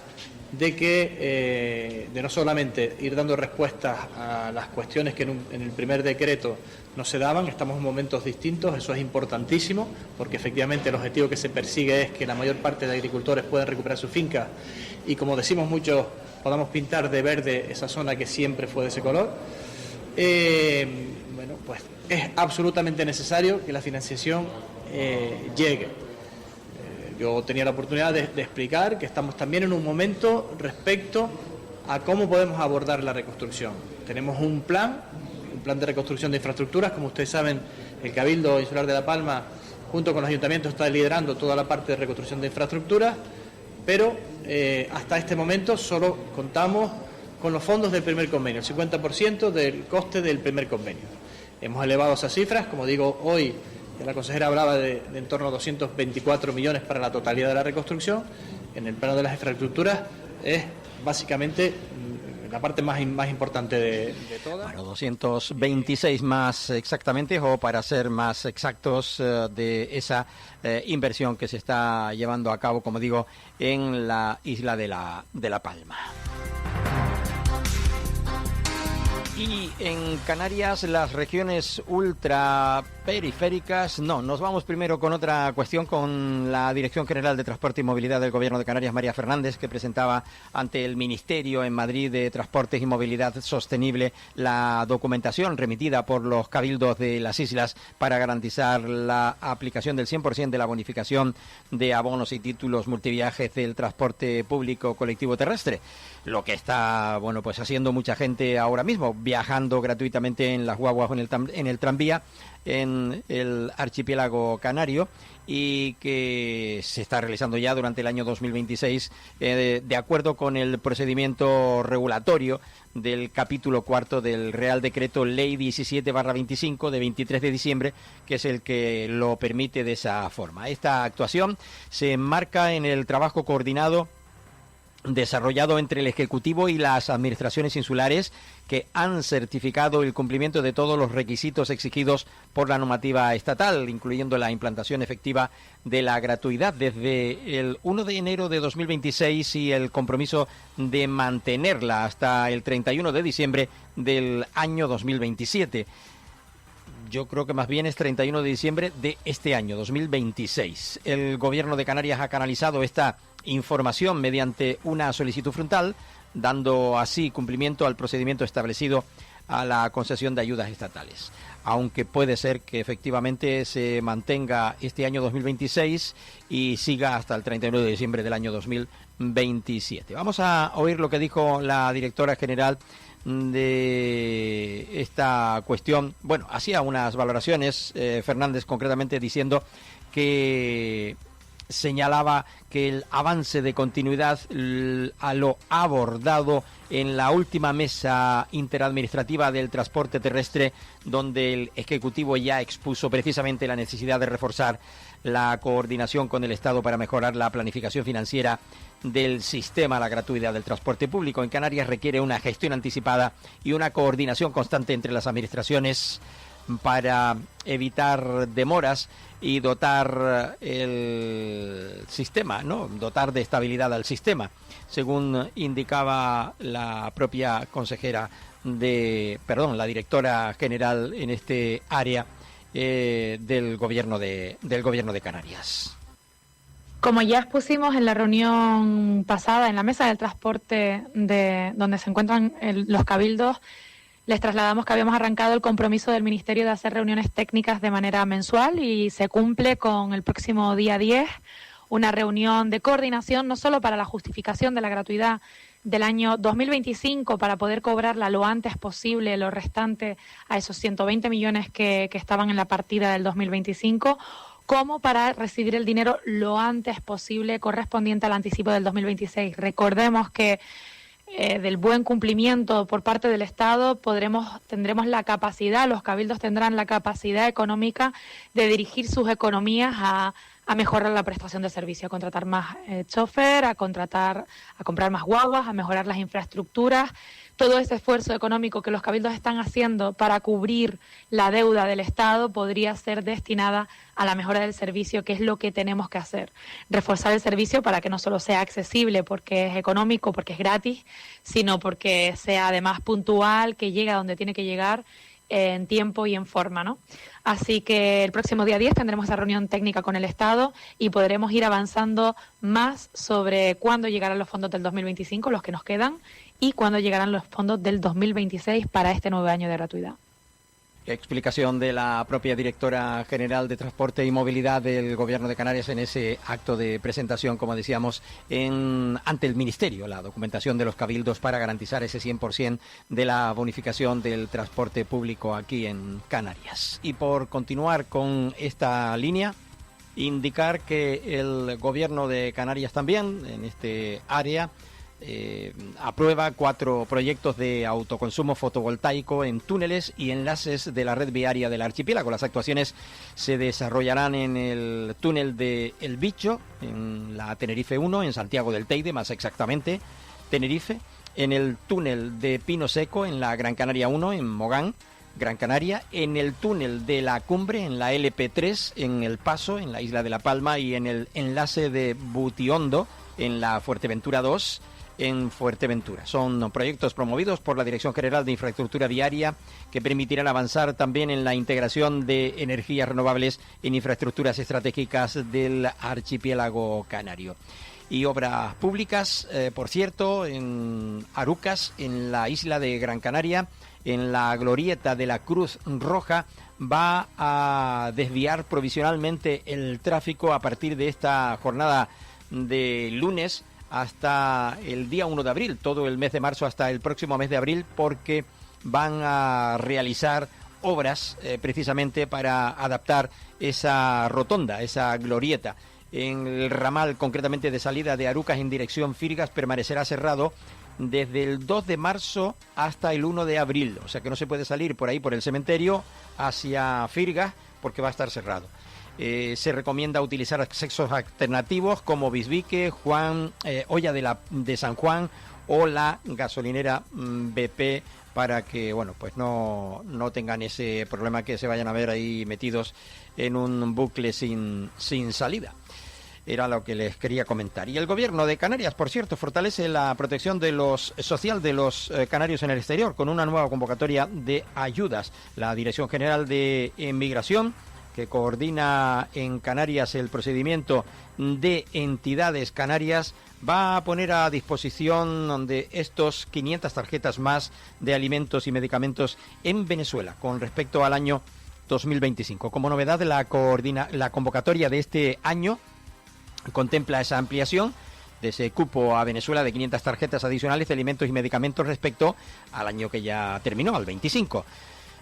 de que de no solamente ir dando respuestas a las cuestiones que en el primer decreto no se daban, estamos en momentos distintos, eso es importantísimo, porque efectivamente el objetivo que se persigue es que la mayor parte de agricultores puedan recuperar su finca y, como decimos muchos, podamos pintar de verde esa zona que siempre fue de ese color. Bueno, pues es absolutamente necesario que la financiación llegue. Yo tenía la oportunidad de explicar que estamos también en un momento respecto a cómo podemos abordar la reconstrucción. Tenemos un plan de reconstrucción de infraestructuras. Como ustedes saben, el Cabildo Insular de La Palma, junto con los ayuntamientos, está liderando toda la parte de reconstrucción de infraestructuras, pero hasta este momento solo contamos con los fondos del primer convenio, el 50% del coste del primer convenio. Hemos elevado esas cifras, como digo, hoy la consejera hablaba de en torno a 224 millones para la totalidad de la reconstrucción. En el plano de las infraestructuras es básicamente la parte más importante de todas. Bueno, 226 más exactamente, o para ser más exactos, de esa inversión que se está llevando a cabo, como digo, en la isla de La Palma. Y en Canarias, las regiones ultraperiféricas, no, nos vamos primero con otra cuestión, con la Dirección General de Transporte y Movilidad del Gobierno de Canarias, María Fernández, que presentaba ante el Ministerio en Madrid de Transportes y Movilidad Sostenible la documentación remitida por los cabildos de las islas para garantizar la aplicación del 100% de la bonificación de abonos y títulos multiviajes del transporte público colectivo terrestre. Lo que está, bueno, pues haciendo mucha gente ahora mismo, viajando gratuitamente en las guaguas o en el tranvía en el archipiélago canario, y que se está realizando ya durante el año 2026 de acuerdo con el procedimiento regulatorio del capítulo 4 del Real Decreto Ley 17/25 de 23 de diciembre, que es el que lo permite de esa forma. Esta actuación se enmarca en el trabajo coordinado desarrollado entre el Ejecutivo y las administraciones insulares, que han certificado el cumplimiento de todos los requisitos exigidos por la normativa estatal, incluyendo la implantación efectiva de la gratuidad desde el 1 de enero de 2026 y el compromiso de mantenerla hasta el 31 de diciembre del año 2027. Yo creo que más bien es 31 de diciembre de este año, 2026. El Gobierno de Canarias ha canalizado esta información mediante una solicitud frontal, dando así cumplimiento al procedimiento establecido a la concesión de ayudas estatales. Aunque puede ser que efectivamente se mantenga este año 2026 y siga hasta el 31 de diciembre del año 2027. Vamos a oír lo que dijo la directora general de esta cuestión. Bueno, hacía unas valoraciones, Fernández, concretamente diciendo que señalaba que el avance de continuidad a lo abordado en la última mesa interadministrativa del transporte terrestre, donde el Ejecutivo ya expuso precisamente la necesidad de reforzar la coordinación con el Estado para mejorar la planificación financiera del sistema. La gratuidad del transporte público en Canarias requiere una gestión anticipada y una coordinación constante entre las administraciones para evitar demoras y dotar el sistema, ¿no? Dotar de estabilidad al sistema, según indicaba la propia la directora general en este área del gobierno de Canarias. Como ya expusimos en la reunión pasada en la mesa del transporte donde se encuentran los cabildos, les trasladamos que habíamos arrancado el compromiso del Ministerio de hacer reuniones técnicas de manera mensual, y se cumple con el próximo día 10 una reunión de coordinación, no solo para la justificación de la gratuidad del año 2025 para poder cobrarla lo antes posible, lo restante a esos 120 millones que estaban en la partida del 2025, como para recibir el dinero lo antes posible correspondiente al anticipo del 2026. Recordemos que del buen cumplimiento por parte del Estado tendremos la capacidad, los cabildos tendrán la capacidad económica de dirigir sus economías a mejorar la prestación de servicio, a contratar más chofer, a comprar más guaguas, a mejorar las infraestructuras. todo ese esfuerzo económico que los cabildos están haciendo para cubrir la deuda del Estado podría ser destinada a la mejora del servicio, que es lo que tenemos que hacer. Reforzar el servicio para que no solo sea accesible porque es económico, porque es gratis, sino porque sea además puntual, que llegue a donde tiene que llegar en tiempo y en forma, ¿no? Así que el próximo día 10 tendremos esa reunión técnica con el Estado y podremos ir avanzando más sobre cuándo llegarán los fondos del 2025, los que nos quedan, y cuándo llegarán los fondos del 2026 para este nuevo año de gratuidad. Explicación de la propia directora general de Transporte y Movilidad del Gobierno de Canarias en ese acto de presentación, como decíamos, ante el Ministerio, la documentación de los cabildos para garantizar ese 100% de la bonificación del transporte público aquí en Canarias. Y por continuar con esta línea, indicar que el Gobierno de Canarias también, en este área, aprueba 4 proyectos de autoconsumo fotovoltaico en túneles y enlaces de la red viaria del archipiélago. Las actuaciones se desarrollarán en el túnel de El Bicho, en la Tenerife 1, en Santiago del Teide, más exactamente, Tenerife, en el túnel de Pino Seco, en la Gran Canaria 1, en Mogán, Gran Canaria, en el túnel de la Cumbre, en la LP3, en El Paso, en la isla de La Palma, y en el enlace de Butiondo, en la Fuerteventura 2, en Fuerteventura. Son proyectos promovidos por la Dirección General de Infraestructura Viaria que permitirán avanzar también en la integración de energías renovables en infraestructuras estratégicas del archipiélago canario. Y obras públicas, por cierto, en Arucas, en la isla de Gran Canaria, en la glorieta de la Cruz Roja, va a desviar provisionalmente el tráfico a partir de esta jornada de lunes hasta el día 1 de abril, todo el mes de marzo hasta el próximo mes de abril, porque van a realizar obras precisamente para adaptar esa rotonda, esa glorieta. En el ramal, concretamente de salida de Arucas en dirección Firgas, permanecerá cerrado desde el 2 de marzo hasta el 1 de abril. O sea que no se puede salir por ahí, por el cementerio, hacia Firgas, porque va a estar cerrado. Se recomienda utilizar accesos alternativos como Bisbique, Olla de San Juan o la gasolinera BP, para que pues no tengan ese problema que se vayan a ver ahí metidos en un bucle sin salida. Era lo que les quería comentar. Y el Gobierno de Canarias, por cierto, fortalece la protección social de los canarios en el exterior con una nueva convocatoria de ayudas. La Dirección General de Inmigración, que coordina en Canarias el procedimiento de entidades canarias, va a poner a disposición de estos 500 tarjetas más de alimentos y medicamentos en Venezuela con respecto al año 2025. Como novedad, la convocatoria de este año contempla esa ampliación de ese cupo a Venezuela de 500 tarjetas adicionales de alimentos y medicamentos respecto al año que ya terminó, al 25.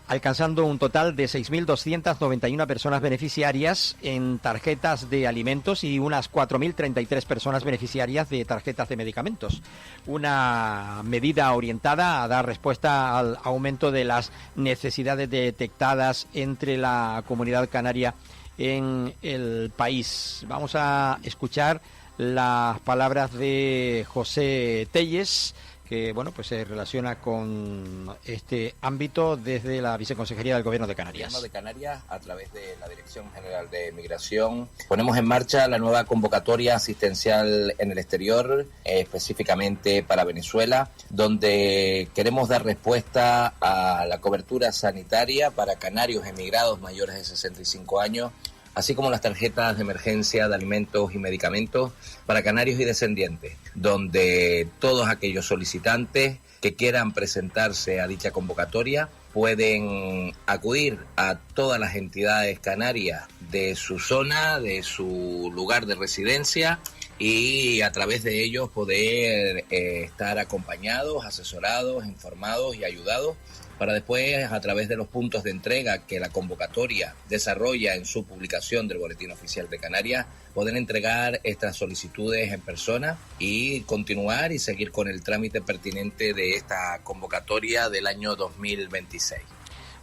Alcanzando un total de 6.291 personas beneficiarias en tarjetas de alimentos y unas 4.033 personas beneficiarias de tarjetas de medicamentos. Una medida orientada a dar respuesta al aumento de las necesidades detectadas entre la comunidad canaria en el país. Vamos a escuchar las palabras de José Telles, que se relaciona con este ámbito desde la Viceconsejería del Gobierno de Canarias. El Gobierno de Canarias, a través de la Dirección General de Migración, ponemos en marcha la nueva convocatoria asistencial en el exterior, específicamente para Venezuela, donde queremos dar respuesta a la cobertura sanitaria para canarios emigrados mayores de 65 años, así como las tarjetas de emergencia de alimentos y medicamentos para canarios y descendientes, donde todos aquellos solicitantes que quieran presentarse a dicha convocatoria pueden acudir a todas las entidades canarias de su zona, de su lugar de residencia, y a través de ellos poder estar acompañados, asesorados, informados y ayudados, para después, a través de los puntos de entrega que la convocatoria desarrolla en su publicación del Boletín Oficial de Canarias, poder entregar estas solicitudes en persona y continuar y seguir con el trámite pertinente de esta convocatoria del año 2026.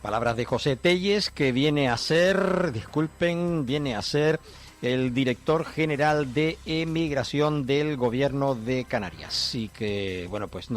Palabras de José Telles, que viene a ser el director general de Emigración del Gobierno de Canarias, y que, bueno, pues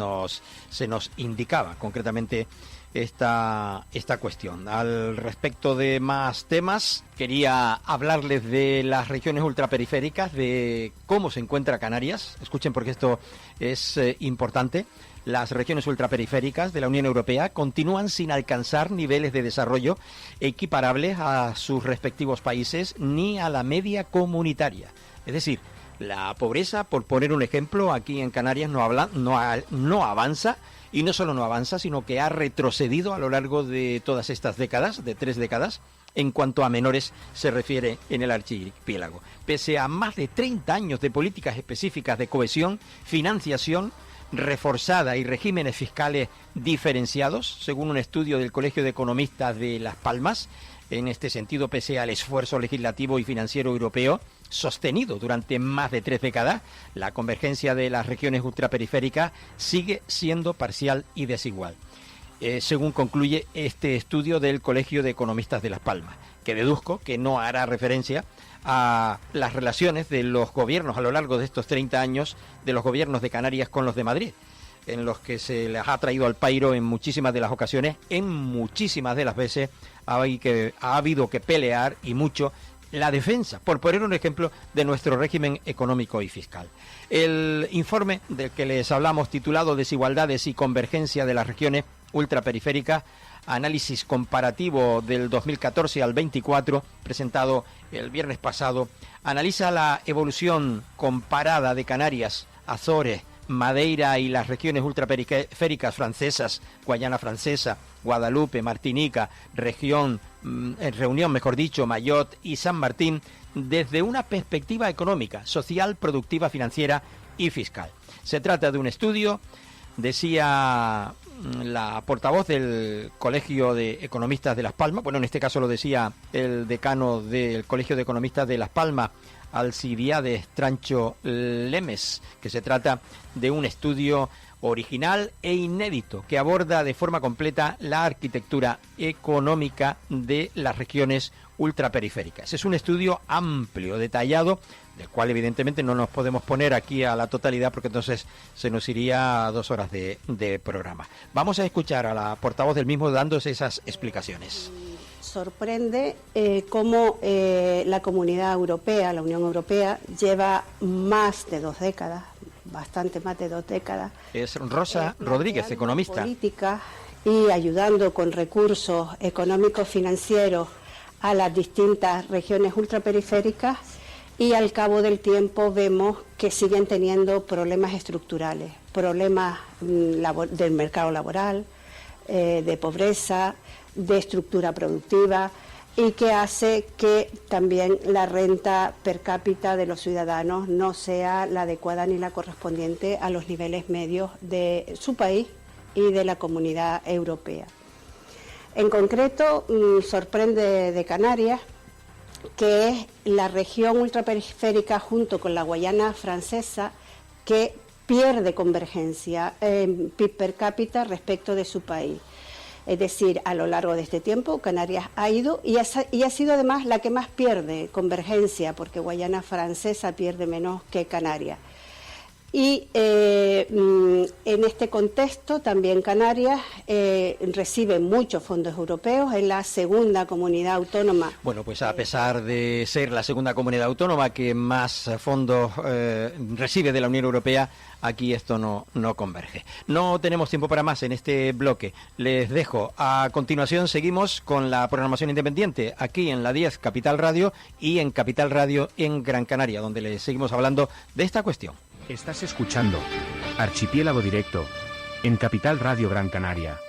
se nos indicaba concretamente esta cuestión. Al respecto de más temas, quería hablarles de las regiones ultraperiféricas, de cómo se encuentra Canarias. Escuchen, porque esto es importante. Las regiones ultraperiféricas de la Unión Europea continúan sin alcanzar niveles de desarrollo equiparables a sus respectivos países ni a la media comunitaria. Es decir, la pobreza, por poner un ejemplo, aquí en Canarias no avanza, y no solo no avanza, sino que ha retrocedido a lo largo de todas estas décadas, de 3 décadas, en cuanto a menores se refiere en el archipiélago. Pese a más de 30 años de políticas específicas de cohesión, financiación reforzada y regímenes fiscales diferenciados, según un estudio del Colegio de Economistas de Las Palmas. En este sentido, pese al esfuerzo legislativo y financiero europeo sostenido durante más de 3 décadas, la convergencia de las regiones ultraperiféricas sigue siendo parcial y desigual, según concluye este estudio del Colegio de Economistas de Las Palmas, que deduzco que no hará referencia a las relaciones de los gobiernos a lo largo de estos 30 años, de los gobiernos de Canarias con los de Madrid, en los que se les ha traído al pairo en muchísimas de las ocasiones, en muchísimas de las veces ha habido que pelear, y mucho, la defensa, por poner un ejemplo, de nuestro régimen económico y fiscal. El informe del que les hablamos, titulado Desigualdades y Convergencia de las Regiones Ultraperiféricas, análisis comparativo del 2014 al 24, presentado el viernes pasado, analiza la evolución comparada de Canarias, Azores, Madeira y las regiones ultraperiféricas francesas, Guayana Francesa, Guadalupe, Martinica, Reunión, Mayotte y San Martín, desde una perspectiva económica, social, productiva, financiera y fiscal. Se trata de un estudio, decía la portavoz del Colegio de Economistas de Las Palmas, bueno, en este caso lo decía el decano del Colegio de Economistas de Las Palmas, Alcibiades Trancho Lemes, que se trata de un estudio original e inédito que aborda de forma completa la arquitectura económica de las regiones ultraperiféricas. Es un estudio amplio, detallado, del cual evidentemente no nos podemos poner aquí a la totalidad, porque entonces se nos iría 2 horas de programa. Vamos a escuchar a la portavoz del mismo dándose esas explicaciones. Sorprende cómo la Comunidad Europea, la Unión Europea, lleva más de 2 décadas, bastante más de 2 décadas. Es Rosa Rodríguez, economista. Política y ayudando con recursos económicos financieros a las distintas regiones ultraperiféricas, y al cabo del tiempo vemos que siguen teniendo problemas estructurales, problemas del mercado laboral, de pobreza, de estructura productiva, y que hace que también la renta per cápita de los ciudadanos no sea la adecuada ni la correspondiente a los niveles medios de su país y de la Comunidad Europea. En concreto, sorprende de Canarias, que es la región ultraperiférica junto con la Guayana Francesa que pierde convergencia en PIB per cápita respecto de su país. Es decir, a lo largo de este tiempo Canarias ha ido y ha sido además la que más pierde convergencia, porque Guayana Francesa pierde menos que Canarias. Y en este contexto también Canarias recibe muchos fondos europeos, es la segunda comunidad autónoma. Bueno, pues a pesar de ser la segunda comunidad autónoma que más fondos recibe de la Unión Europea, aquí esto no converge. No tenemos tiempo para más en este bloque. Les dejo. A continuación seguimos con la programación independiente aquí en la 10 Capital Radio y en Capital Radio en Gran Canaria, donde les seguimos hablando de esta cuestión. Estás escuchando Archipiélago Directo en Capital Radio Gran Canaria.